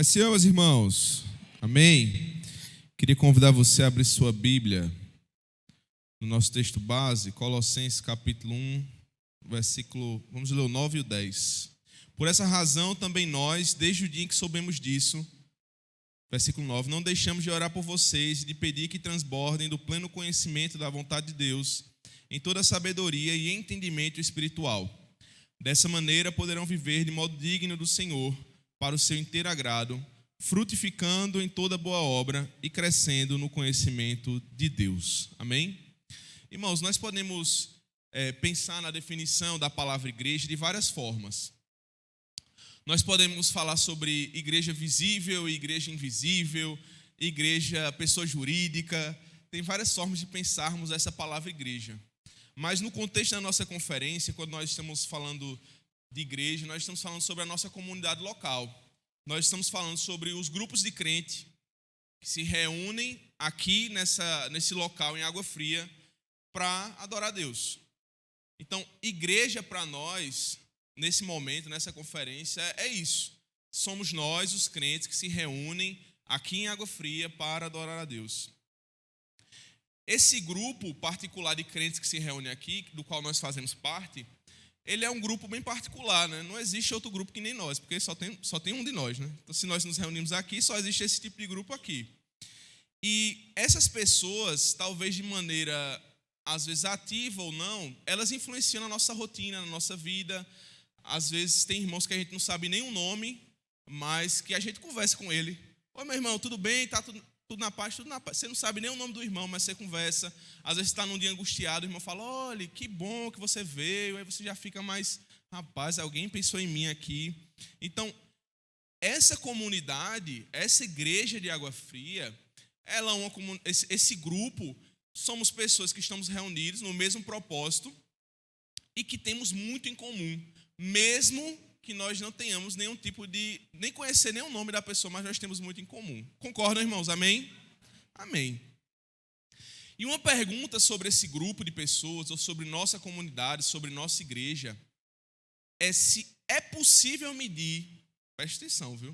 Paz Senhor, meus irmãos. Amém. Queria convidar você a abrir sua Bíblia no nosso texto base, Colossenses capítulo 1, versículo, vamos ler o 9 e o 10. Por essa razão também nós, desde o dia em que soubemos disso, versículo 9, não deixamos de orar por vocês e de pedir que transbordem do pleno conhecimento da vontade de Deus, em toda sabedoria e entendimento espiritual. Dessa maneira poderão viver de modo digno do Senhor, para o seu inteiro agrado, frutificando em toda boa obra e crescendo no conhecimento de Deus. Amém? Irmãos, nós podemos pensar na definição da palavra igreja de várias formas. Nós podemos falar sobre igreja visível e igreja invisível, igreja pessoa jurídica. Tem várias formas de pensarmos essa palavra igreja. Mas no contexto da nossa conferência, quando nós estamos falando de igreja, nós estamos falando sobre a nossa comunidade local. Nós estamos falando sobre os grupos de crente que se reúnem aqui nesse local em Água Fria para adorar a Deus. Então, igreja para nós, nesse momento, nessa conferência, é isso. Somos nós, os crentes, que se reúnem aqui em Água Fria para adorar a Deus. Esse grupo particular de crentes que se reúne aqui, do qual nós fazemos parte, ele é um grupo bem particular, né? Não existe outro grupo que nem nós, porque só tem um de nós, né? Então, se nós nos reunimos aqui, só existe esse tipo de grupo aqui. E essas pessoas, talvez de maneira, às vezes ativa ou não, elas influenciam na nossa rotina, na nossa vida. Às vezes tem irmãos que a gente não sabe nem o nome, mas que a gente conversa com ele. Oi, meu irmão, tudo bem? Tá tudo na paz, tudo na paz. Você não sabe nem o nome do irmão, mas você conversa. Às vezes está num dia angustiado, o irmão fala, olha, que bom que você veio. Aí você já fica mais, rapaz, alguém pensou em mim aqui. Então, essa comunidade, essa igreja de Água Fria, ela é esse grupo, somos pessoas que estamos reunidos no mesmo propósito e que temos muito em comum, mesmo que nós não tenhamos nenhum tipo de, nem conhecer nenhum nome da pessoa, mas nós temos muito em comum. Concordam, irmãos? Amém? Amém. E uma pergunta sobre esse grupo de pessoas, ou sobre nossa comunidade, sobre nossa igreja, é se é possível medir, presta atenção, viu?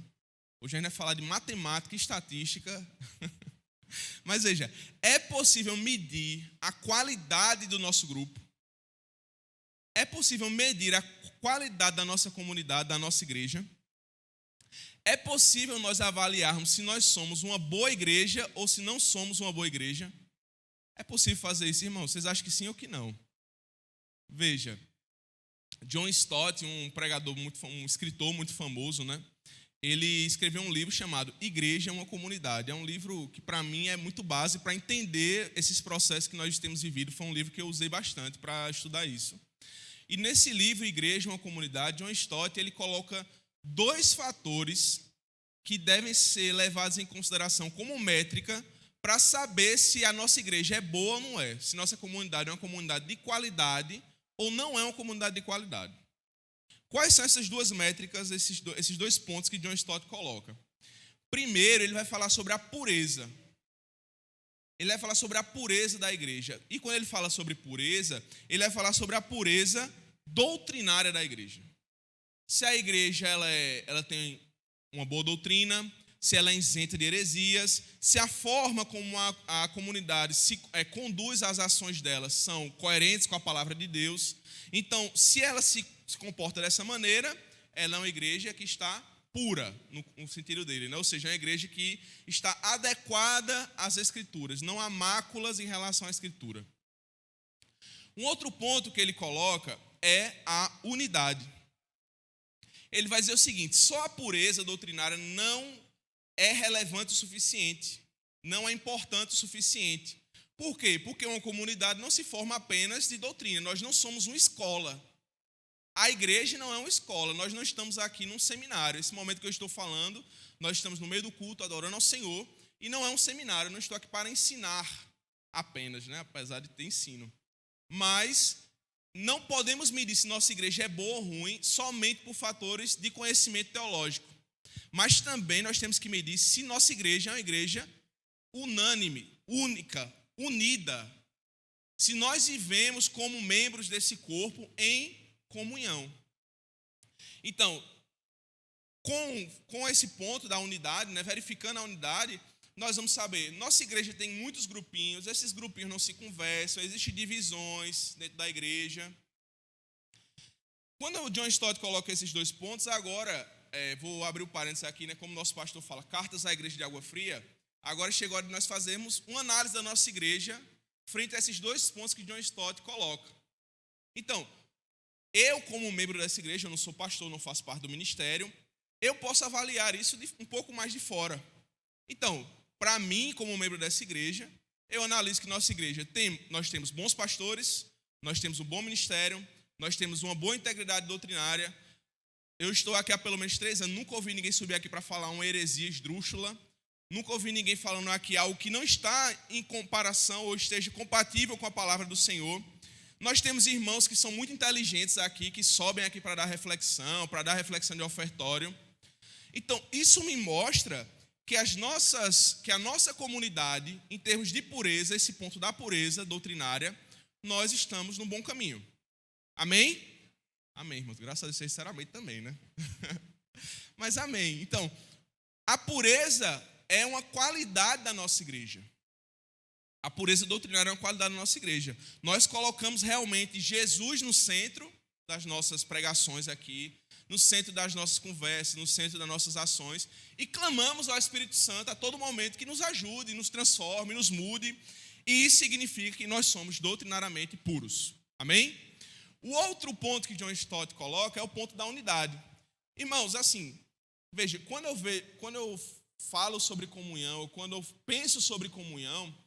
Hoje a gente vai falar de matemática e estatística, mas veja, é possível medir a qualidade do nosso grupo? É possível medir a qualidade da nossa comunidade, da nossa igreja? É possível nós avaliarmos se nós somos uma boa igreja ou se não somos uma boa igreja? É possível fazer isso, irmãos? Vocês acham que sim ou que não? Veja, John Stott, um pregador, um escritor muito famoso, né? Ele escreveu um livro chamado Igreja é uma Comunidade. É um livro que, para mim, é muito base para entender esses processos que nós temos vivido. Foi um livro que eu usei bastante para estudar isso. E nesse livro, Igreja é uma Comunidade, John Stott, ele coloca 2 fatores que devem ser levados em consideração como métrica para saber se a nossa igreja é boa ou não é. Se nossa comunidade é uma comunidade de qualidade ou não é uma comunidade de qualidade. Quais são essas 2 métricas, esses 2 pontos que John Stott coloca? Primeiro, ele vai falar sobre a pureza. Ele vai falar sobre a pureza da igreja. E quando ele fala sobre pureza, ele vai falar sobre a pureza doutrinária da igreja. Se a igreja ela tem uma boa doutrina, se ela é isenta de heresias, se a forma como a comunidade conduz as ações delas são coerentes com a palavra de Deus. Então, se ela se comporta dessa maneira, ela é uma igreja que está pura, no sentido dele, né? Ou seja, é uma igreja que está adequada às Escrituras, não há máculas em relação à Escritura. Um outro ponto que ele coloca é a unidade. Ele vai dizer o seguinte, só a pureza doutrinária não é relevante o suficiente, não é importante o suficiente. Por quê? Porque uma comunidade não se forma apenas de doutrina, nós não somos uma escola. A igreja não é uma escola, nós não estamos aqui num seminário. Esse momento que eu estou falando, nós estamos no meio do culto, adorando ao Senhor, e não é um seminário, eu não estou aqui para ensinar apenas, né? Apesar de ter ensino. Mas não podemos medir se nossa igreja é boa ou ruim somente por fatores de conhecimento teológico. Mas também nós temos que medir se nossa igreja é uma igreja unânime, única, unida. Se nós vivemos como membros desse corpo em comunhão. Então, com esse ponto da unidade, né, verificando a unidade, nós vamos saber, nossa igreja tem muitos grupinhos, esses grupinhos não se conversam, existem divisões dentro da igreja. Quando o John Stott coloca esses dois pontos, agora, vou abrir o parênteses aqui, né, como nosso pastor fala, cartas à igreja de Água Fria, agora chegou a hora de nós fazermos uma análise da nossa igreja frente a esses dois pontos que John Stott coloca. Então, eu como membro dessa igreja, eu não sou pastor, não faço parte do ministério, eu posso avaliar isso um pouco mais de fora. Então, para mim, como membro dessa igreja, eu analiso que nossa igreja nós temos bons pastores, nós temos um bom ministério, nós temos uma boa integridade doutrinária. Eu estou aqui há pelo menos 3 anos, nunca ouvi ninguém subir aqui para falar uma heresia esdrúxula, nunca ouvi ninguém falando aqui algo que não está em comparação ou esteja compatível com a palavra do Senhor. Nós temos irmãos que são muito inteligentes aqui, que sobem aqui para dar reflexão de ofertório. Então, isso me mostra que a nossa comunidade, em termos de pureza, esse ponto da pureza doutrinária, nós estamos no bom caminho. Amém? Amém, irmãos. Graças a Deus, sinceramente também, né? Mas amém. Então, a pureza é uma qualidade da nossa igreja. A pureza doutrinária é uma qualidade da nossa igreja. Nós colocamos realmente Jesus no centro das nossas pregações aqui, no centro das nossas conversas, no centro das nossas ações, e clamamos ao Espírito Santo a todo momento que nos ajude, nos transforme, nos mude, e isso significa que nós somos doutrinariamente puros. Amém? O outro ponto que John Stott coloca é o ponto da unidade. Irmãos, assim, veja, quando eu falo sobre comunhão, ou quando eu penso sobre comunhão,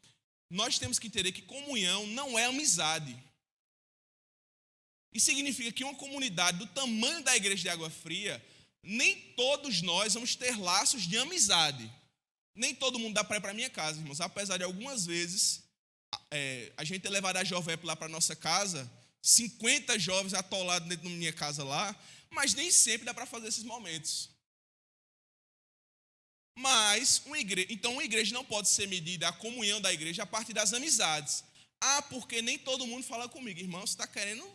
nós temos que entender que comunhão não é amizade. Isso significa que uma comunidade do tamanho da igreja de Água Fria, nem todos nós vamos ter laços de amizade. Nem todo mundo dá para ir para a minha casa, irmãos. Apesar de algumas vezes a gente ter levado a Jovep lá para a nossa casa, 50 jovens atolados dentro da minha casa lá, mas nem sempre dá para fazer esses momentos. Mas uma igreja não pode ser medida, a comunhão da igreja, a partir das amizades. Porque nem todo mundo fala comigo. Irmão, você está querendo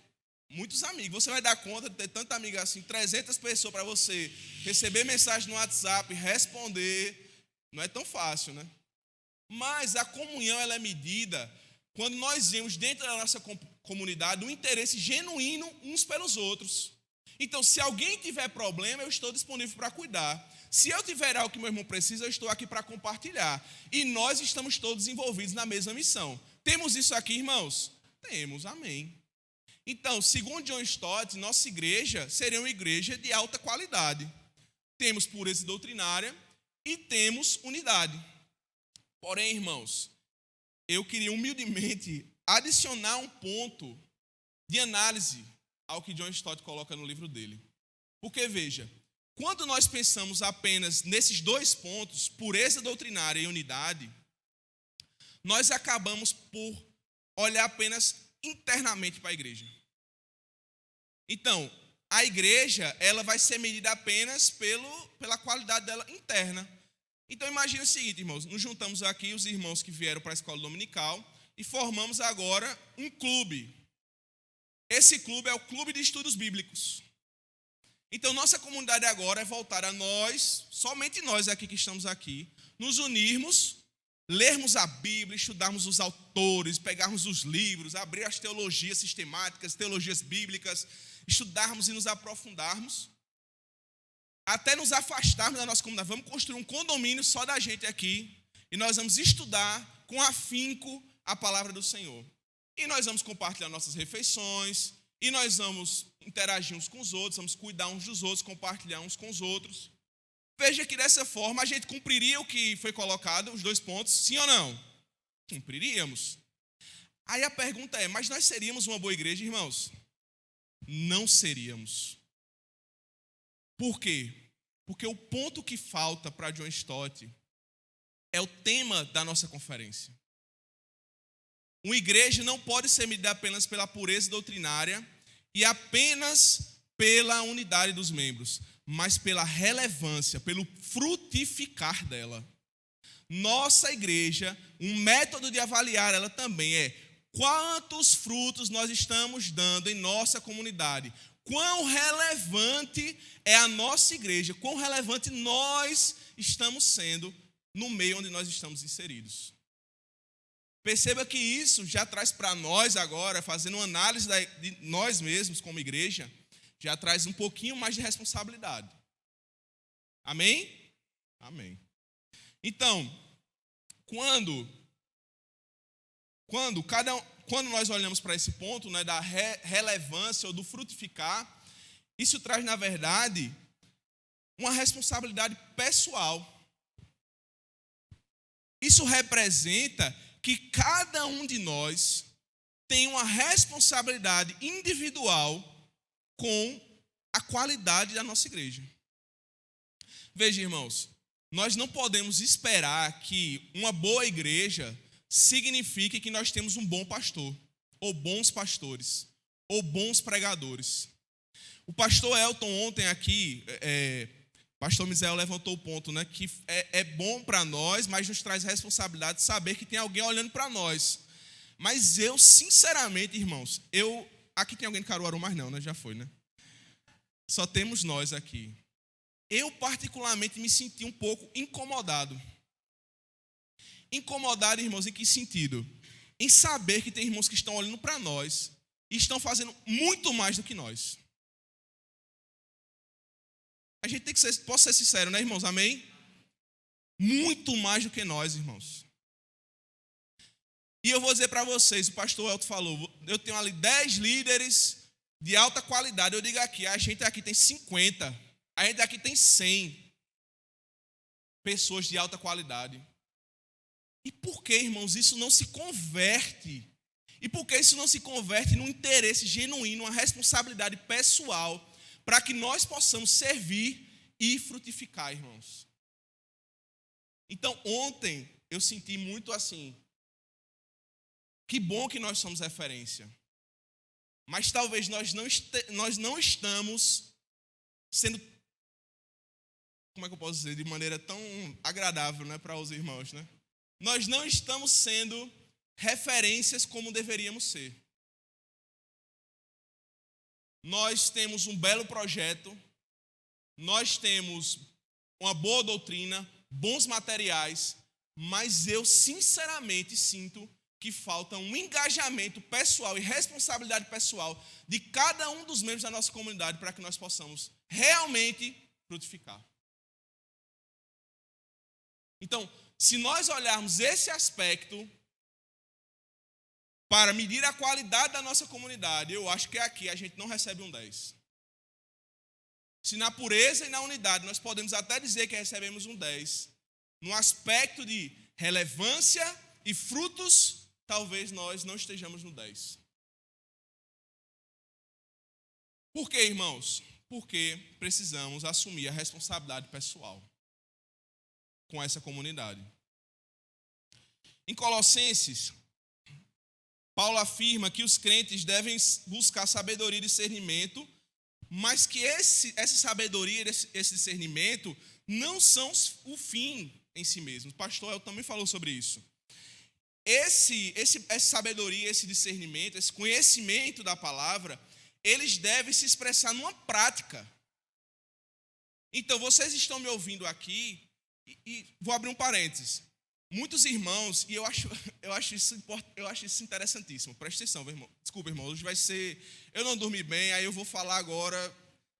muitos amigos. Você vai dar conta de ter tanta amiga assim, 300 pessoas para você receber mensagem no WhatsApp, responder. Não é tão fácil, né? Mas a comunhão ela é medida quando nós vemos dentro da nossa comunidade um interesse genuíno uns pelos outros. Então, se alguém tiver problema, eu estou disponível para cuidar. Se eu tiver algo que meu irmão precisa, eu estou aqui para compartilhar. E nós estamos todos envolvidos na mesma missão. Temos isso aqui, irmãos? Temos, amém. Então, segundo John Stott, nossa igreja seria uma igreja de alta qualidade. Temos pureza doutrinária e temos unidade. Porém, irmãos, eu queria humildemente adicionar um ponto de análise ao que John Stott coloca no livro dele. Porque, veja, quando nós pensamos apenas nesses dois pontos, pureza doutrinária e unidade, nós acabamos por olhar apenas internamente para a igreja. Então, a igreja ela vai ser medida apenas pela qualidade dela interna. Então, imagine o seguinte, irmãos, nos juntamos aqui os irmãos que vieram para a escola dominical e formamos agora um clube. Esse clube é o Clube de Estudos Bíblicos. Então, nossa comunidade agora é voltada a nós, somente nós aqui que estamos aqui, nos unirmos, lermos a Bíblia, estudarmos os autores, pegarmos os livros, abrir as teologias sistemáticas, teologias bíblicas, estudarmos e nos aprofundarmos, até nos afastarmos da nossa comunidade. Vamos construir um condomínio só da gente aqui, e nós vamos estudar com afinco a palavra do Senhor. E nós vamos compartilhar nossas refeições, e nós vamos interagir uns com os outros, vamos cuidar uns dos outros, compartilhar uns com os outros. Veja que dessa forma a gente cumpriria o que foi colocado, os dois pontos, sim ou não? Cumpriríamos. Aí a pergunta é, mas nós seríamos uma boa igreja, irmãos? Não seríamos. Por quê? Porque o ponto que falta para John Stott é o tema da nossa conferência. Uma igreja não pode ser medida apenas pela pureza doutrinária e apenas pela unidade dos membros, mas pela relevância, pelo frutificar dela. Nossa igreja, um método de avaliar ela também é quantos frutos nós estamos dando em nossa comunidade, quão relevante é a nossa igreja, quão relevante nós estamos sendo no meio onde nós estamos inseridos. Perceba que isso já traz para nós agora, fazendo uma análise de nós mesmos como igreja, já traz um pouquinho mais de responsabilidade. Amém? Amém. Então, quando nós olhamos para esse ponto, né, da relevância ou do frutificar, isso traz, na verdade, uma responsabilidade pessoal. Isso representa que cada um de nós tem uma responsabilidade individual com a qualidade da nossa igreja. Veja, irmãos, nós não podemos esperar que uma boa igreja signifique que nós temos um bom pastor, ou bons pastores, ou bons pregadores. O pastor Elton ontem aqui, pastor Misael levantou o ponto, né, que é bom para nós, mas nos traz responsabilidade de saber que tem alguém olhando para nós. Mas eu, sinceramente, irmãos, aqui tem alguém de Caruaru, mas não, né? Já foi, né? Só temos nós aqui. Eu, particularmente, me senti um pouco incomodado. Incomodado, irmãos, em que sentido? Em saber que tem irmãos que estão olhando para nós e estão fazendo muito mais do que nós. A gente tem que posso ser sincero, né, irmãos? Amém? Muito mais do que nós, irmãos. E eu vou dizer para vocês, o pastor Elton falou, eu tenho ali 10 líderes de alta qualidade. Eu digo aqui, a gente aqui tem 50, a gente aqui tem 100 pessoas de alta qualidade. E por que, irmãos, isso não se converte? E por que isso não se converte num interesse genuíno, uma responsabilidade pessoal, para que nós possamos servir e frutificar, irmãos? Então, ontem, eu senti muito assim, que bom que nós somos referência. Mas talvez nós não estamos sendo, como é que eu posso dizer, de maneira tão agradável, né, para os irmãos, né? Nós não estamos sendo referências como deveríamos ser. Nós temos um belo projeto, nós temos uma boa doutrina, bons materiais, mas eu sinceramente sinto que falta um engajamento pessoal e responsabilidade pessoal de cada um dos membros da nossa comunidade para que nós possamos realmente frutificar. Então, se nós olharmos esse aspecto para medir a qualidade da nossa comunidade, eu acho que aqui a gente não recebe um 10. Se na pureza e na unidade nós podemos até dizer que recebemos um 10, no aspecto de relevância e frutos, talvez nós não estejamos no 10. Por quê, irmãos? Porque precisamos assumir a responsabilidade pessoal com essa comunidade. Em Colossenses, Paulo afirma que os crentes devem buscar sabedoria e discernimento, mas que essa sabedoria, esse discernimento, não são o fim em si mesmo. O pastor El também falou sobre isso. Essa sabedoria, esse discernimento, esse conhecimento da palavra, eles devem se expressar numa prática. Então, vocês estão me ouvindo aqui, e vou abrir um parênteses. Muitos irmãos, e eu acho isso interessantíssimo. Presta atenção, irmão. Desculpa, irmão, hoje vai ser... Eu não dormi bem, aí eu vou falar agora,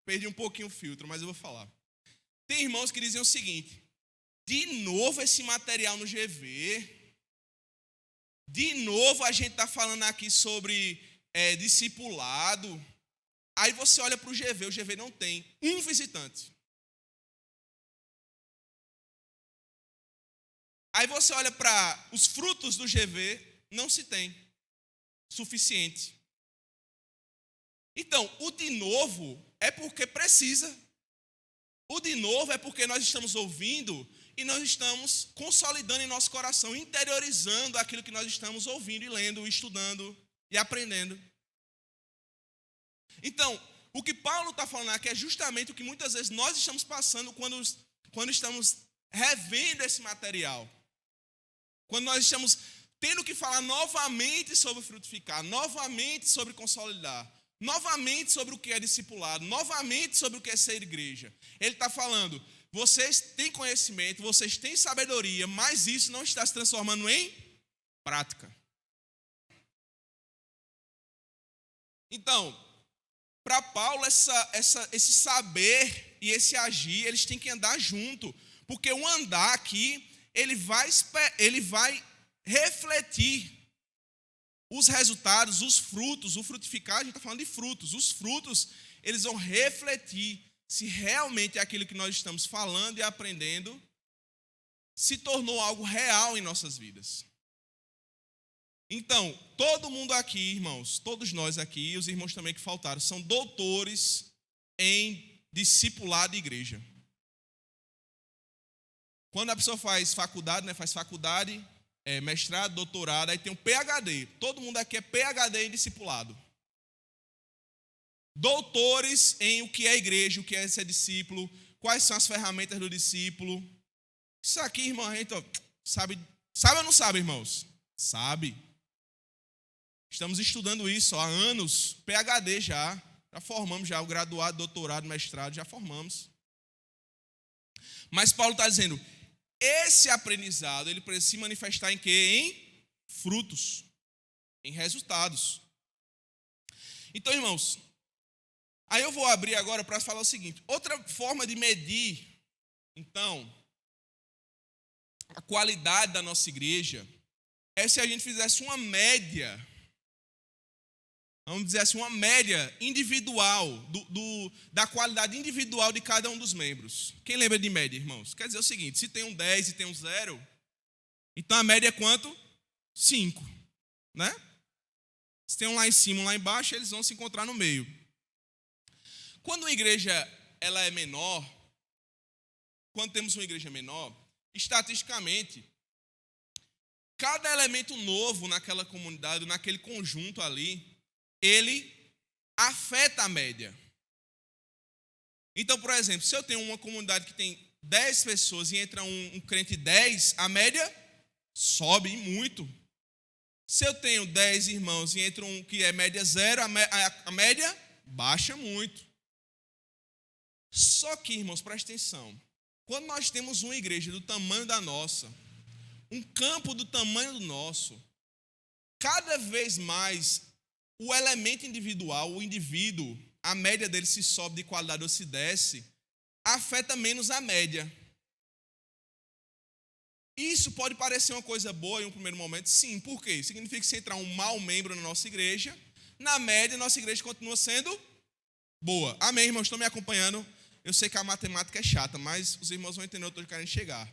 perdi um pouquinho o filtro, mas eu vou falar. Tem irmãos que dizem o seguinte: de novo esse material no GV, de novo a gente está falando aqui sobre discipulado. Aí você olha para o GV não tem um visitante. Aí você olha para os frutos do GV, não se tem suficiente. Então, o de novo é porque precisa. O de novo é porque nós estamos ouvindo e nós estamos consolidando em nosso coração, interiorizando aquilo que nós estamos ouvindo e lendo, estudando e aprendendo. Então, o que Paulo está falando aqui é justamente o que muitas vezes nós estamos passando quando estamos revendo esse material. Quando nós estamos tendo que falar novamente sobre frutificar, novamente sobre consolidar. novamente sobre o que é discipulado, novamente sobre o que é ser igreja. Ele está falando, vocês têm conhecimento, vocês têm sabedoria, mas isso não está se transformando em prática. Então, para Paulo, esse saber e esse agir, eles têm que andar junto, porque o andar aqui, ele vai refletir os resultados, os frutos, o frutificar, a gente está falando de frutos, os frutos, eles vão refletir se realmente aquilo que nós estamos falando e aprendendo se tornou algo real em nossas vidas. Então, todo mundo aqui, irmãos, todos nós aqui, e os irmãos também que faltaram, são doutores em discipulado de igreja. Quando a pessoa faz faculdade, mestrado, doutorado, aí tem um PhD. Todo mundo aqui é PhD em discipulado. Doutores em o que é igreja, o que é ser discípulo, quais são as ferramentas do discípulo. Isso aqui, irmão, a gente sabe ou não sabe, irmãos? Sabe. Estamos estudando isso há anos, PhD já formamos já o graduado, doutorado, mestrado, já formamos. Mas Paulo está dizendo, esse aprendizado, ele precisa se manifestar em quê? Em frutos, em resultados. Então, irmãos, aí eu vou abrir agora para falar o seguinte, outra forma de medir, então, a qualidade da nossa igreja, é se a gente fizesse uma média, vamos dizer assim, uma média individual, da qualidade individual de cada um dos membros. Quem lembra de média, irmãos? Quer dizer o seguinte, se tem um 10 e tem um 0, então a média é quanto? 5, né? Se tem um lá em cima, um lá embaixo, eles vão se encontrar no meio. Quando uma igreja ela é menor, quando temos uma igreja menor, estatisticamente, cada elemento novo naquela comunidade, naquele conjunto ali, ele afeta a média. Então, por exemplo, se eu tenho uma comunidade que tem 10 pessoas e entra um crente 10, a média sobe muito. Se eu tenho 10 irmãos e entra um que é média 0, a média baixa muito. Só que, irmãos, presta atenção. Quando nós temos uma igreja do tamanho da nossa, um campo do tamanho do nosso, cada vez mais o elemento individual, o indivíduo, a média dele se sobe de qualidade ou se desce, afeta menos a média. Isso pode parecer uma coisa boa em um primeiro momento, sim. Por quê? Significa que se entrar um mau membro na nossa igreja, na média, nossa igreja continua sendo boa. Amém, irmãos? Estão me acompanhando? Eu sei que a matemática é chata, mas os irmãos vão entender onde eu estou querendo chegar.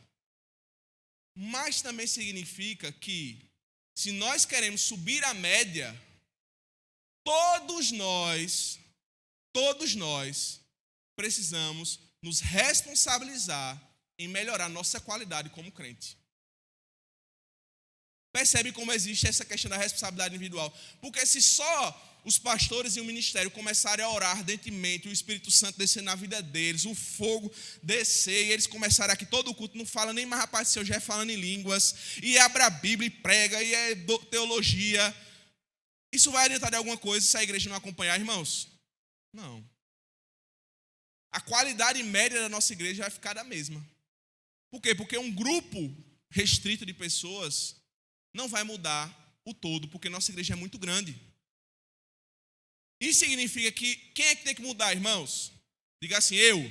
Mas também significa que, se nós queremos subir a média, todos nós precisamos nos responsabilizar em melhorar nossa qualidade como crente. Percebe como existe essa questão da responsabilidade individual? Porque se só os pastores e o ministério começarem a orar ardentemente, o Espírito Santo descer na vida deles, o fogo descer, e eles começarem aqui, todo o culto, não fala nem mais, rapaz, se eu já é falando em línguas, e abre a Bíblia e prega, e é teologia. Isso vai adiantar de alguma coisa se a igreja não acompanhar, irmãos? Não. A qualidade média da nossa igreja vai ficar da mesma. Por quê? Porque um grupo restrito de pessoas não vai mudar o todo, porque nossa igreja é muito grande. Isso significa que quem é que tem que mudar, irmãos? Diga assim, eu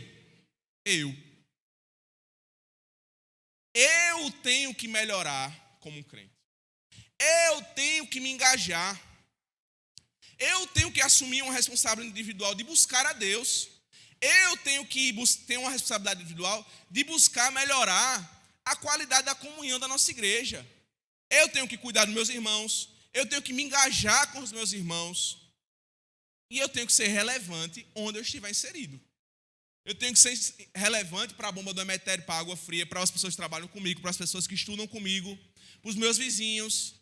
tenho que melhorar como um crente. Eu tenho que me engajar. Eu tenho que assumir uma responsabilidade individual de buscar a Deus. Eu tenho que ter uma responsabilidade individual de buscar melhorar a qualidade da comunhão da nossa igreja. Eu tenho que cuidar dos meus irmãos. Eu tenho que me engajar com os meus irmãos. E eu tenho que ser relevante onde eu estiver inserido. Eu tenho que ser relevante para a bomba do Emetério, para a água fria, para as pessoas que trabalham comigo, para as pessoas que estudam comigo, para os meus vizinhos.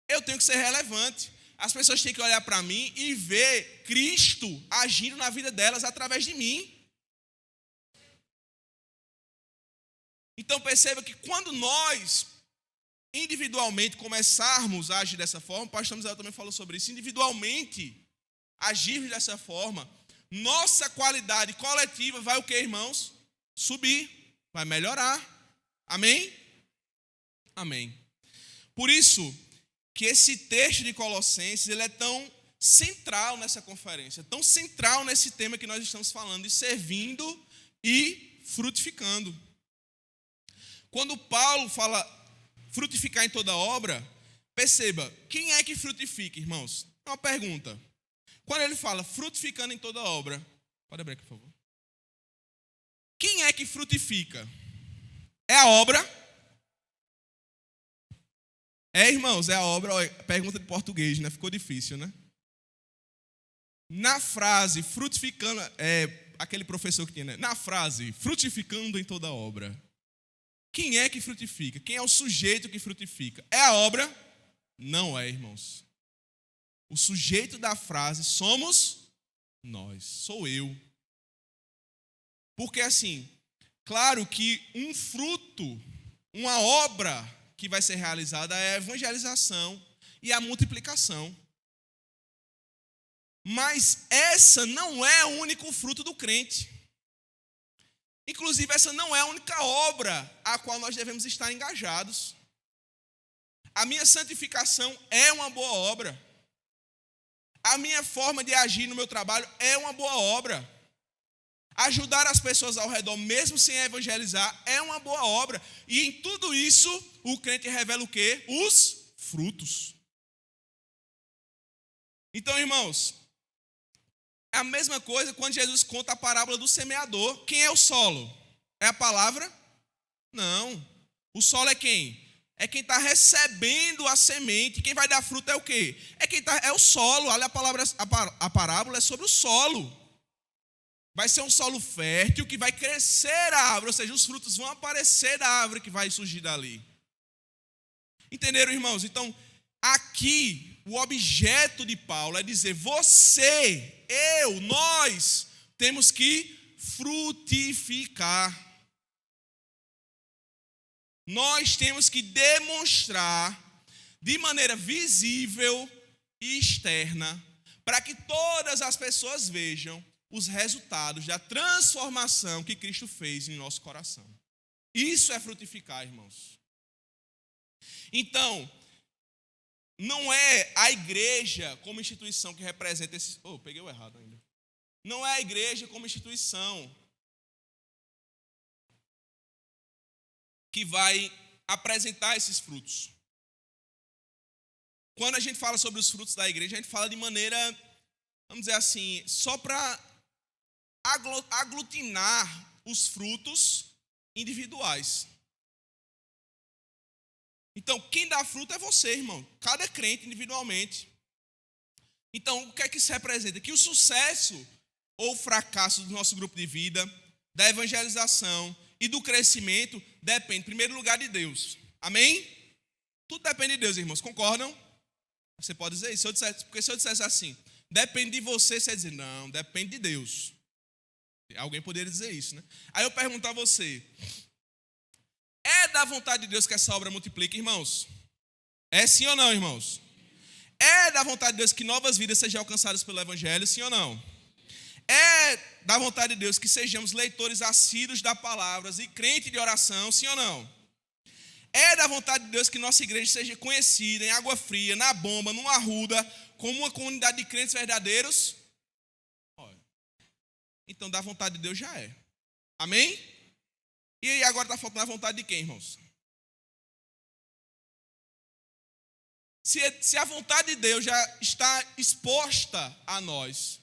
Eu tenho que ser relevante. As pessoas têm que olhar para mim e ver Cristo agindo na vida delas através de mim. Então perceba que quando nós individualmente começarmos a agir dessa forma, o pastor Misael também falou sobre isso, individualmente agirmos dessa forma, nossa qualidade coletiva vai o quê, irmãos? Subir, vai melhorar. Amém? Amém. Por isso que esse texto de Colossenses, ele é tão central nessa conferência, tão central nesse tema que nós estamos falando, de servindo e frutificando. Quando Paulo fala frutificar em toda obra, perceba, quem é que frutifica, irmãos? É uma pergunta. Quando ele fala frutificando em toda obra, pode abrir aqui, por favor. Quem é que frutifica? É a obra? É, irmãos, é a obra. Olha, pergunta de português, né? Ficou difícil, né? Na frase frutificando, aquele professor que tinha, né? Na frase frutificando em toda obra. Quem é que frutifica? Quem é o sujeito que frutifica? É a obra? Não é, irmãos. O sujeito da frase somos nós, sou eu. Porque assim, claro que um fruto, uma obra que vai ser realizada é a evangelização e a multiplicação. Mas essa não é o único fruto do crente. Inclusive, essa não é a única obra a qual nós devemos estar engajados. A minha santificação é uma boa obra. A minha forma de agir no meu trabalho é uma boa obra. Ajudar as pessoas ao redor, mesmo sem evangelizar, é uma boa obra. E em tudo isso, o crente revela o quê? Os frutos. Então, irmãos, a mesma coisa quando Jesus conta a parábola do semeador. Quem é o solo? É a palavra? Não. O solo é quem? É quem está recebendo a semente. Quem vai dar fruto é o quê? É o solo. Olha, a parábola é sobre o solo. Vai ser um solo fértil que vai crescer a árvore, ou seja, os frutos vão aparecer da árvore que vai surgir dali. Entenderam, irmãos? Então, aqui, o objeto de Paulo é dizer, você, eu, nós, temos que frutificar. Nós temos que demonstrar de maneira visível e externa, para que todas as pessoas vejam os resultados da transformação que Cristo fez em nosso coração. Isso é frutificar, irmãos. Então, não é a igreja como instituição que representa esse... peguei o errado ainda. Não é a igreja como instituição que vai apresentar esses frutos. Quando a gente fala sobre os frutos da igreja, a gente fala de maneira, vamos dizer assim, só para aglutinar os frutos individuais. Então, quem dá fruto é você, irmão. Cada crente individualmente. Então, o que é que isso representa? Que o sucesso ou o fracasso do nosso grupo de vida, da evangelização e do crescimento depende, em primeiro lugar, de Deus. Amém? Tudo depende de Deus, irmãos. Concordam? Você pode dizer isso. Porque se eu dissesse assim, depende de você, você ia dizer, não, depende de Deus. Alguém poderia dizer isso, né? Aí eu pergunto a você, é da vontade de Deus que essa obra multiplique, irmãos? É sim ou não, irmãos? É da vontade de Deus que novas vidas sejam alcançadas pelo Evangelho, sim ou não? É da vontade de Deus que sejamos leitores assíduos da palavra e crente de oração, sim ou não? É da vontade de Deus que nossa igreja seja conhecida em Água Fria, na Bomba, numa Arruda, como uma comunidade de crentes verdadeiros? Então, da vontade de Deus já é. Amém? E agora está faltando a vontade de quem, irmãos? Se a vontade de Deus já está exposta a nós,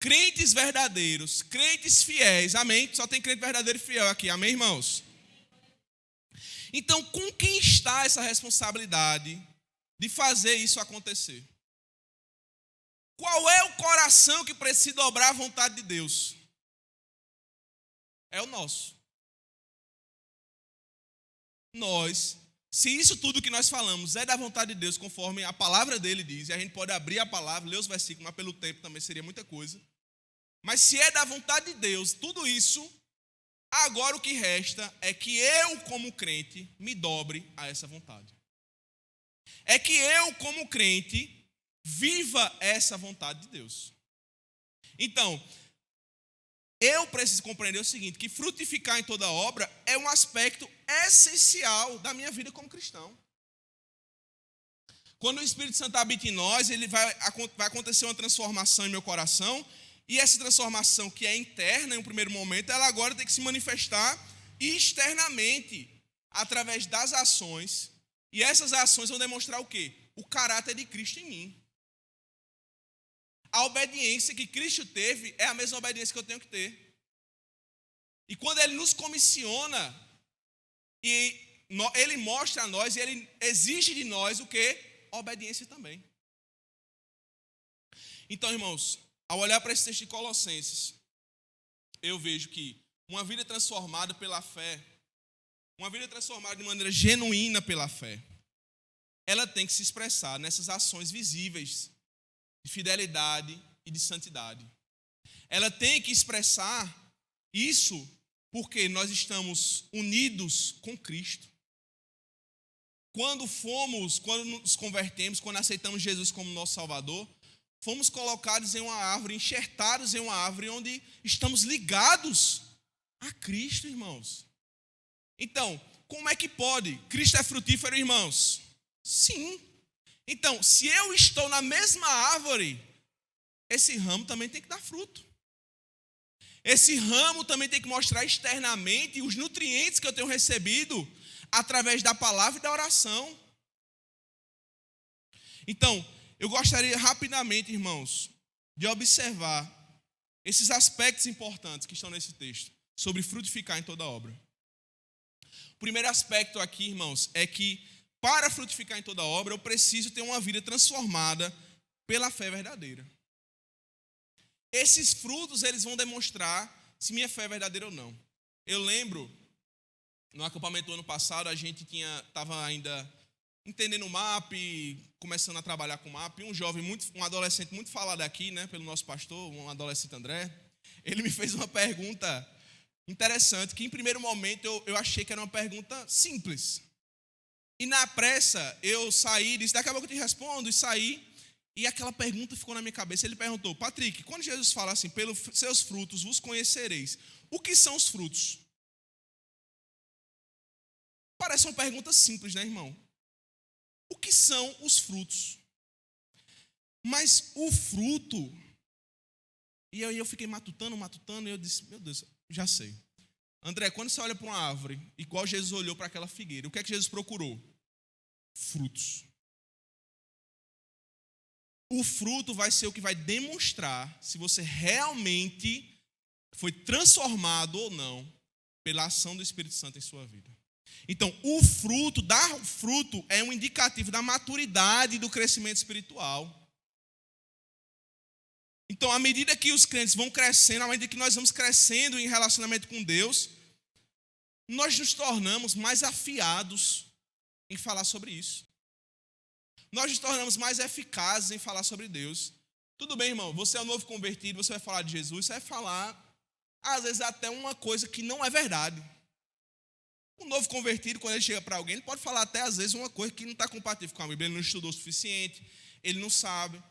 crentes verdadeiros, crentes fiéis, amém? Só tem crente verdadeiro e fiel aqui, amém, irmãos? Então, com quem está essa responsabilidade de fazer isso acontecer? Qual é o coração que precisa dobrar a vontade de Deus? É o nosso. Nós, se isso tudo que nós falamos é da vontade de Deus, conforme a palavra dele diz, e a gente pode abrir a palavra, ler os versículos, mas pelo tempo também seria muita coisa. Mas se é da vontade de Deus, tudo isso, agora o que resta é que eu, como crente, me dobre a essa vontade. É que eu, como crente, viva essa vontade de Deus. Então, eu preciso compreender o seguinte, que frutificar em toda obra é um aspecto essencial da minha vida como cristão. Quando o Espírito Santo habita em nós, vai acontecer uma transformação em meu coração, e essa transformação que é interna em um primeiro momento, ela agora tem que se manifestar externamente, através das ações, e essas ações vão demonstrar o quê? O caráter de Cristo em mim. A obediência que Cristo teve é a mesma obediência que eu tenho que ter. E quando Ele nos comissiona, e Ele mostra a nós, e Ele exige de nós o quê? Obediência também. Então, irmãos, ao olhar para esse texto de Colossenses, eu vejo que uma vida transformada pela fé, uma vida transformada de maneira genuína pela fé, ela tem que se expressar nessas ações visíveis de fidelidade e de santidade. Ela tem que expressar isso porque nós estamos unidos com Cristo. Quando nos convertemos, quando aceitamos Jesus como nosso Salvador, fomos colocados em uma árvore, enxertados em uma árvore onde estamos ligados a Cristo, irmãos. Então, como é que pode? Cristo é frutífero, irmãos? Sim. Então, se eu estou na mesma árvore, esse ramo também tem que dar fruto. Esse ramo também tem que mostrar externamente os nutrientes que eu tenho recebido através da palavra e da oração. Então, eu gostaria rapidamente, irmãos, de observar esses aspectos importantes que estão nesse texto, sobre frutificar em toda obra. O primeiro aspecto aqui, irmãos, é que para frutificar em toda obra, eu preciso ter uma vida transformada pela fé verdadeira. Esses frutos, eles vão demonstrar se minha fé é verdadeira ou não. Eu lembro, no acampamento do ano passado, a gente estava ainda entendendo o MAP, começando a trabalhar com o MAP, um adolescente muito falado aqui, né, pelo nosso pastor, um adolescente André, ele me fez uma pergunta interessante, que em primeiro momento eu achei que era uma pergunta simples. E na pressa, eu saí, disse, daqui a pouco eu te respondo, e saí, e aquela pergunta ficou na minha cabeça. Ele perguntou, Patrick, quando Jesus fala assim, pelos seus frutos vos conhecereis, o que são os frutos? Parece uma pergunta simples, né, irmão? O que são os frutos? Mas o fruto, e aí eu fiquei matutando, e eu disse, meu Deus, já sei. André, quando você olha para uma árvore, igual Jesus olhou para aquela figueira, o que é que Jesus procurou? Frutos. O fruto vai ser o que vai demonstrar se você realmente foi transformado ou não pela ação do Espírito Santo em sua vida. Então, dar fruto é um indicativo da maturidade e do crescimento espiritual. Então, à medida que os crentes vão crescendo, à medida que nós vamos crescendo em relacionamento com Deus, nós nos tornamos mais afiados em falar sobre isso. Nós nos tornamos mais eficazes em falar sobre Deus. Tudo bem, irmão, você é um novo convertido, você vai falar de Jesus, você vai falar, às vezes, até uma coisa que não é verdade. Um novo convertido, quando ele chega para alguém, ele pode falar até, às vezes, uma coisa que não está compatível com a Bíblia, ele não estudou o suficiente, ele não sabe.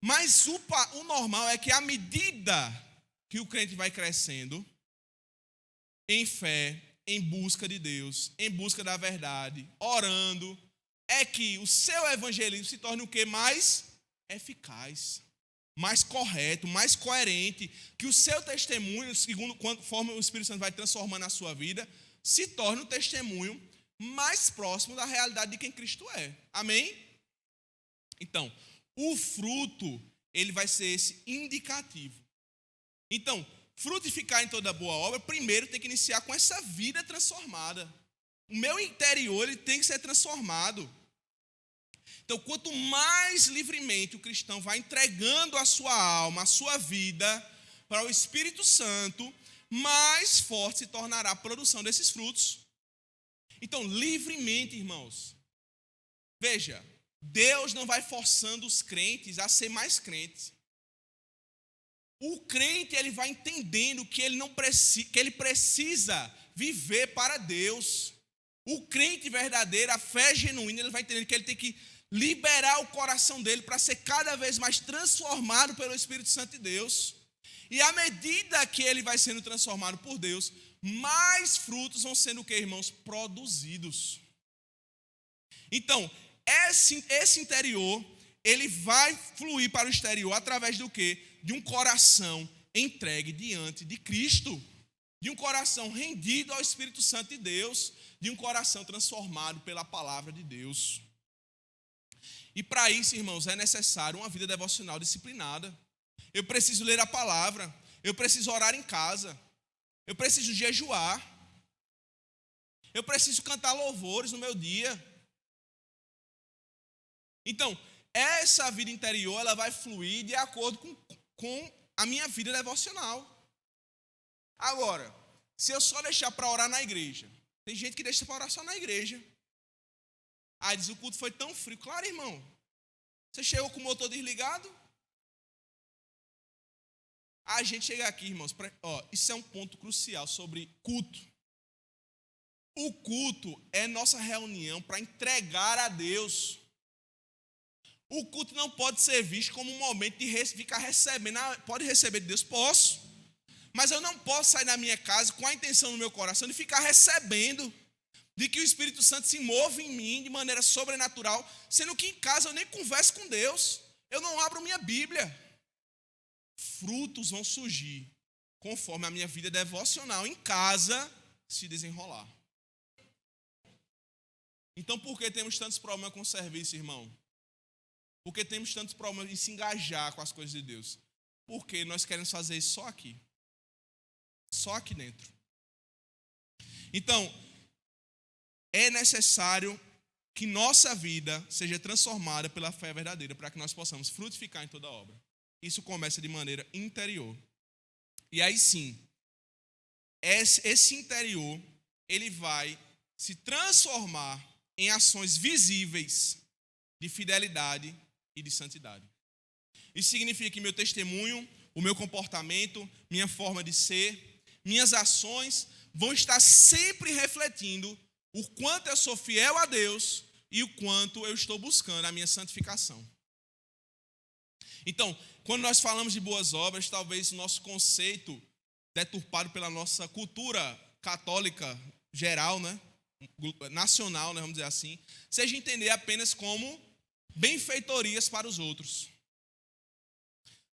Mas o normal é que, à medida que o crente vai crescendo, em fé, em busca de Deus, em busca da verdade, orando, é que o seu evangelismo se torne o quê? Mais eficaz, mais correto, mais coerente, que o seu testemunho, conforme o Espírito Santo vai transformando a sua vida, se torne um testemunho mais próximo da realidade de quem Cristo é. Amém? Então, o fruto, ele vai ser esse indicativo. Então, frutificar em toda boa obra, primeiro tem que iniciar com essa vida transformada. O meu interior, ele tem que ser transformado. Então, quanto mais livremente o cristão vai entregando a sua alma, a sua vida para o Espírito Santo, mais forte se tornará a produção desses frutos. Então, livremente, irmãos. Veja, Deus não vai forçando os crentes a ser mais crentes. O crente, ele vai entendendo que ele precisa viver para Deus. O crente verdadeiro, a fé genuína, ele vai entender que ele tem que liberar o coração dele para ser cada vez mais transformado pelo Espírito Santo de Deus. E à medida que ele vai sendo transformado por Deus, mais frutos vão sendo o que, irmãos? Produzidos. Então, esse interior, ele vai fluir para o exterior através do quê? De um coração entregue diante de Cristo, de um coração rendido ao Espírito Santo de Deus, de um coração transformado pela palavra de Deus. E para isso, irmãos, é necessário uma vida devocional disciplinada. Eu preciso ler a palavra, eu preciso orar em casa, eu preciso jejuar, eu preciso cantar louvores no meu dia. Então, essa vida interior, ela vai fluir de acordo com a minha vida devocional. Agora, se eu só deixar para orar na igreja, tem gente que deixa para orar só na igreja. Aí diz, o culto foi tão frio. Claro, irmão, você chegou com o motor desligado? A gente chega aqui, irmãos, isso é um ponto crucial sobre culto. O culto é nossa reunião para entregar a Deus. O culto não pode ser visto como um momento de ficar recebendo. Pode receber de Deus? Posso. Mas eu não posso sair da minha casa com a intenção no meu coração de ficar recebendo, de que o Espírito Santo se move em mim de maneira sobrenatural, sendo que em casa eu nem converso com Deus, eu não abro minha Bíblia. Frutos vão surgir conforme a minha vida devocional em casa se desenrolar. Então, por que temos tantos problemas com o serviço, irmão? Por que temos tantos problemas em se engajar com as coisas de Deus? Porque nós queremos fazer isso só aqui. Só aqui dentro. Então, é necessário que nossa vida seja transformada pela fé verdadeira para que nós possamos frutificar em toda a obra. Isso começa de maneira interior. E aí sim, esse interior, ele vai se transformar em ações visíveis de fidelidade e de santidade. Isso significa que meu testemunho, o meu comportamento, minha forma de ser, minhas ações vão estar sempre refletindo o quanto eu sou fiel a Deus e o quanto eu estou buscando a minha santificação. Então, quando nós falamos de boas obras, talvez o nosso conceito, deturpado pela nossa cultura católica geral, né, nacional, né, vamos dizer assim, seja entender apenas como benfeitorias para os outros.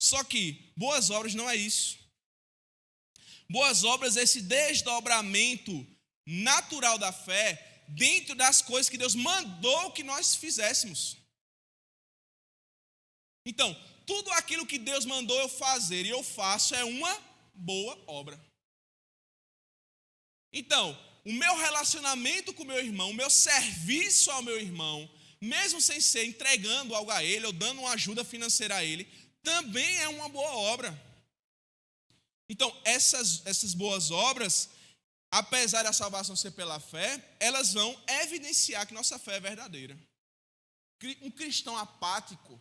Só que boas obras não é isso. Boas obras é esse desdobramento natural da fé dentro das coisas que Deus mandou que nós fizéssemos. Então, tudo aquilo que Deus mandou eu fazer e eu faço é uma boa obra. Então, o meu relacionamento com o meu irmão, o meu serviço ao meu irmão, mesmo sem ser entregando algo a ele ou dando uma ajuda financeira a ele, também é uma boa obra. Então, essas boas obras, apesar da salvação ser pela fé, elas vão evidenciar que nossa fé é verdadeira. Um cristão apático,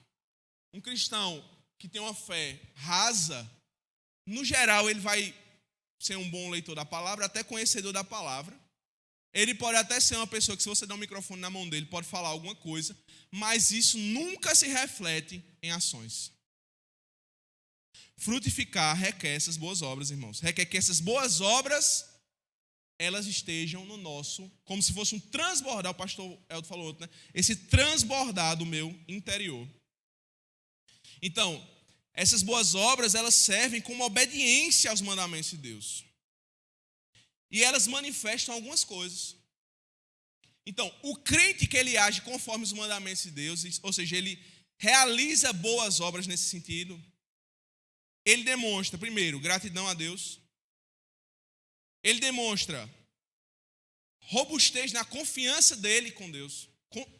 um cristão que tem uma fé rasa, no geral ele vai ser um bom leitor da palavra, até conhecedor da palavra. Ele pode até ser uma pessoa que, se você der um microfone na mão dele, pode falar alguma coisa, mas isso nunca se reflete em ações. Frutificar requer essas boas obras, irmãos. Requer que essas boas obras, elas estejam no nosso, como se fosse um transbordar, o pastor Elton falou outro, né? Esse transbordar do meu interior. Então, essas boas obras, elas servem como obediência aos mandamentos de Deus. E elas manifestam algumas coisas. Então, o crente que ele age conforme os mandamentos de Deus, ou seja, ele realiza boas obras nesse sentido, ele demonstra, primeiro, gratidão a Deus. Ele demonstra robustez na confiança dele com Deus.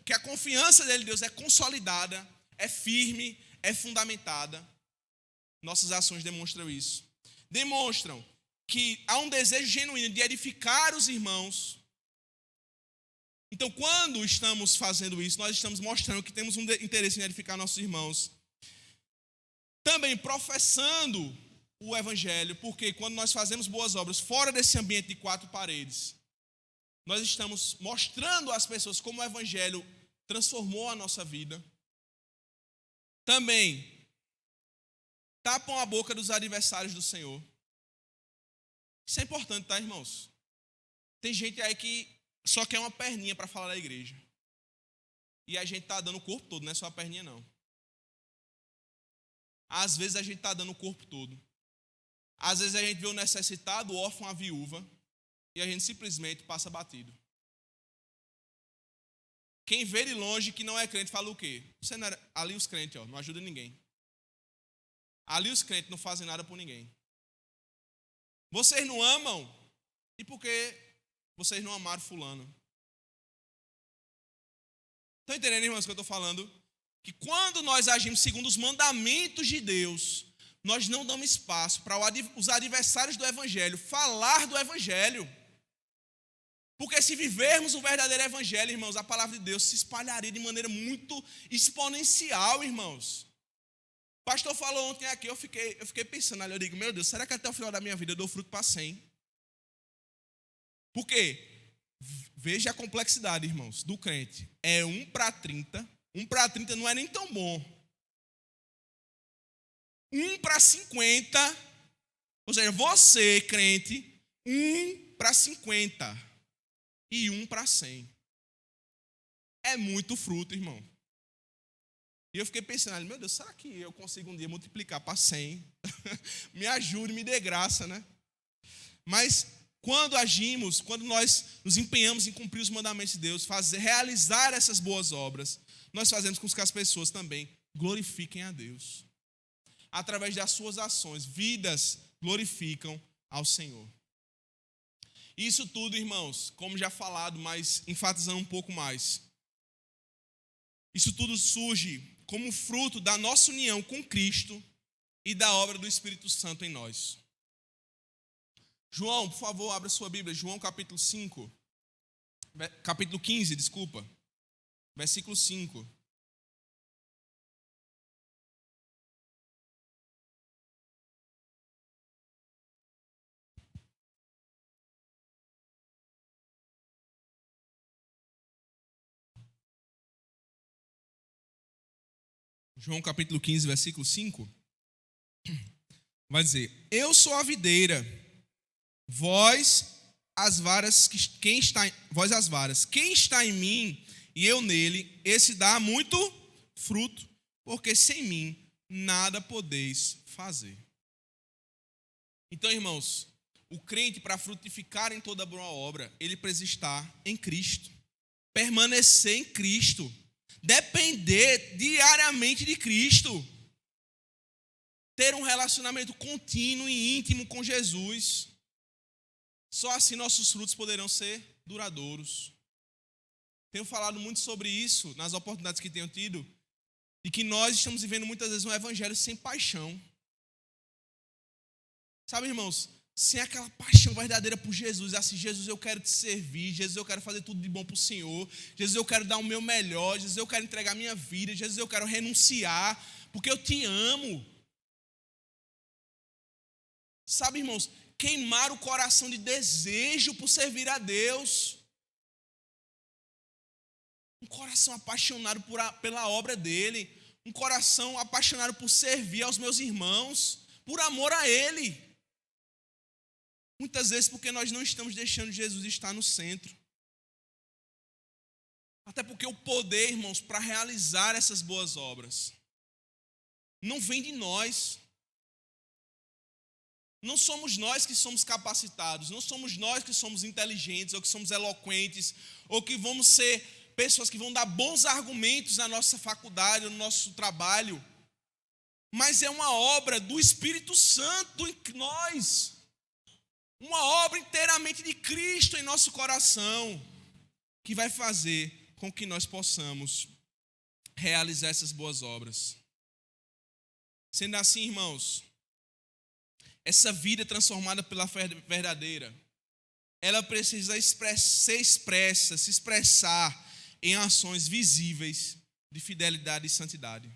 Que a confiança dele em Deus é consolidada, é firme, é fundamentada. Nossas ações demonstram isso. Demonstram que há um desejo genuíno de edificar os irmãos. Então, quando estamos fazendo isso, nós estamos mostrando que temos um interesse em edificar nossos irmãos. Também professando o evangelho, porque quando nós fazemos boas obras fora desse ambiente de quatro paredes, nós estamos mostrando às pessoas como o evangelho transformou a nossa vida. Também tapam a boca dos adversários do Senhor. Isso é importante, tá, irmãos? Tem gente aí que só quer uma perninha para falar da igreja. E a gente está dando o corpo todo, não é só a perninha, não. Às vezes a gente está dando o corpo todo. Às vezes a gente vê o necessitado, o órfão, a viúva, e a gente simplesmente passa batido. Quem vê de longe que não é crente fala o quê? Você não era... Ali os crentes, ó, não ajuda ninguém. Ali os crentes não fazem nada por ninguém. Vocês não amam? E por que vocês não amaram fulano? Estão entendendo, irmãos, o que eu estou falando? Que quando nós agimos segundo os mandamentos de Deus, nós não damos espaço para os adversários do Evangelho falar do Evangelho. Porque se vivermos o verdadeiro Evangelho, irmãos, a palavra de Deus se espalharia de maneira muito exponencial, irmãos. O pastor falou ontem aqui, eu fiquei pensando ali, eu digo, meu Deus, será que até o final da minha vida eu dou fruto para 100? Por quê? Veja a complexidade, irmãos, do crente. É 1 para 30. 1 para 30 não é nem tão bom. 1 para 50. Ou seja, você, crente, 1 para 50. E 1 para 100. É muito fruto, irmão. E eu fiquei pensando, meu Deus, será que eu consigo um dia multiplicar para 100? Me ajude, me dê graça, né? Mas quando agimos, quando nós nos empenhamos em cumprir os mandamentos de Deus, realizar essas boas obras, nós fazemos com que as pessoas também glorifiquem a Deus. Através das suas ações, vidas glorificam ao Senhor. Isso tudo, irmãos, como já falado, mas enfatizando um pouco mais. Isso tudo surge como fruto da nossa união com Cristo e da obra do Espírito Santo em nós. João, por favor, abra sua Bíblia. João capítulo 15, versículo 5. João capítulo 15, versículo 5, vai dizer: eu sou a videira, vós as varas, quem está em mim e eu nele, esse dá muito fruto, porque sem mim nada podeis fazer. Então, irmãos, o crente, para frutificar em toda boa obra, ele precisa estar em Cristo, permanecer em Cristo, depender diariamente de Cristo, ter um relacionamento contínuo e íntimo com Jesus. Só assim nossos frutos poderão ser duradouros. Tenho falado muito sobre isso nas oportunidades que tenho tido, e que nós estamos vivendo muitas vezes um evangelho sem paixão. Sabe, irmãos, sem aquela paixão verdadeira por Jesus, assim, Jesus, eu quero te servir, Jesus, eu quero fazer tudo de bom para o Senhor, Jesus, eu quero dar o meu melhor, Jesus, eu quero entregar a minha vida, Jesus, eu quero renunciar, porque eu te amo. Sabe, irmãos, queimar o coração de desejo por servir a Deus. Um coração apaixonado pela obra dele, um coração apaixonado por servir aos meus irmãos, por amor a ele. Muitas vezes porque nós não estamos deixando Jesus estar no centro. Até porque o poder, irmãos, para realizar essas boas obras não vem de nós. Não somos nós que somos capacitados, não somos nós que somos inteligentes, ou que somos eloquentes, ou que vamos ser pessoas que vão dar bons argumentos na nossa faculdade, no nosso trabalho. Mas é uma obra do Espírito Santo em nós. Uma obra inteiramente de Cristo em nosso coração, que vai fazer com que nós possamos realizar essas boas obras. Sendo assim, irmãos, essa vida transformada pela fé verdadeira, ela precisa se expressar em ações visíveis de fidelidade e santidade,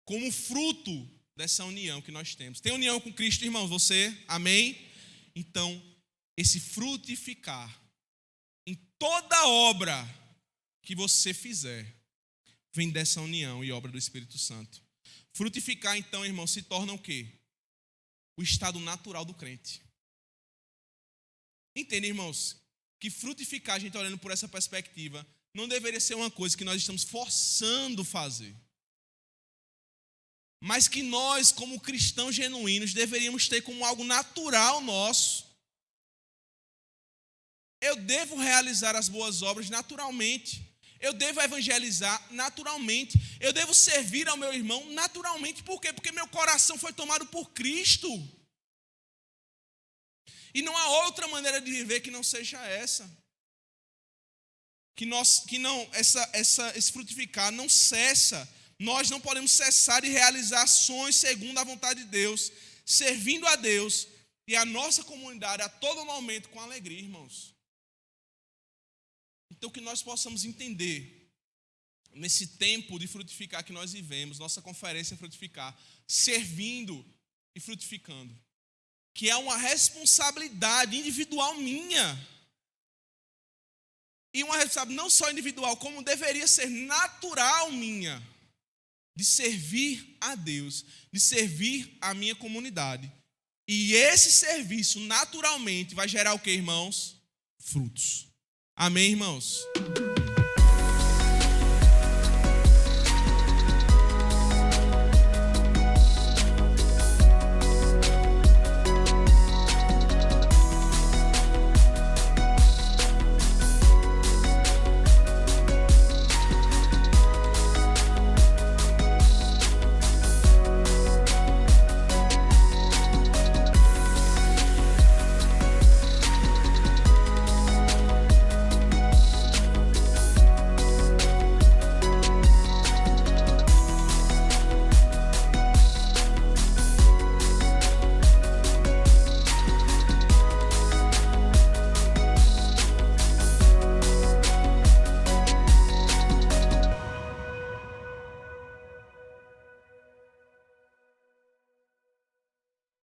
como fruto dessa união que nós temos. Tem união com Cristo, irmãos, você? Amém? Então, esse frutificar em toda obra que você fizer, vem dessa união e obra do Espírito Santo. Frutificar, então, irmão, se torna o quê? O estado natural do crente. Entende, irmãos, que frutificar, a gente olhando por essa perspectiva, não deveria ser uma coisa que nós estamos forçando fazer. Mas que nós, como cristãos genuínos, deveríamos ter como algo natural nosso. Eu devo realizar as boas obras naturalmente. Eu devo evangelizar naturalmente. Eu devo servir ao meu irmão naturalmente. Por quê? Porque meu coração foi tomado por Cristo. E não há outra maneira de viver que não seja essa. Esse frutificar não cessa. Nós não podemos cessar de realizar ações segundo a vontade de Deus, servindo a Deus e a nossa comunidade a todo momento com alegria, irmãos. Então, que nós possamos entender, nesse tempo de frutificar que nós vivemos, nossa conferência é frutificar, servindo e frutificando, que é uma responsabilidade individual minha. E uma responsabilidade não só individual, como deveria ser natural minha, de servir a Deus, de servir a minha comunidade. E esse serviço, naturalmente, vai gerar o que, irmãos? Frutos. Amém, irmãos?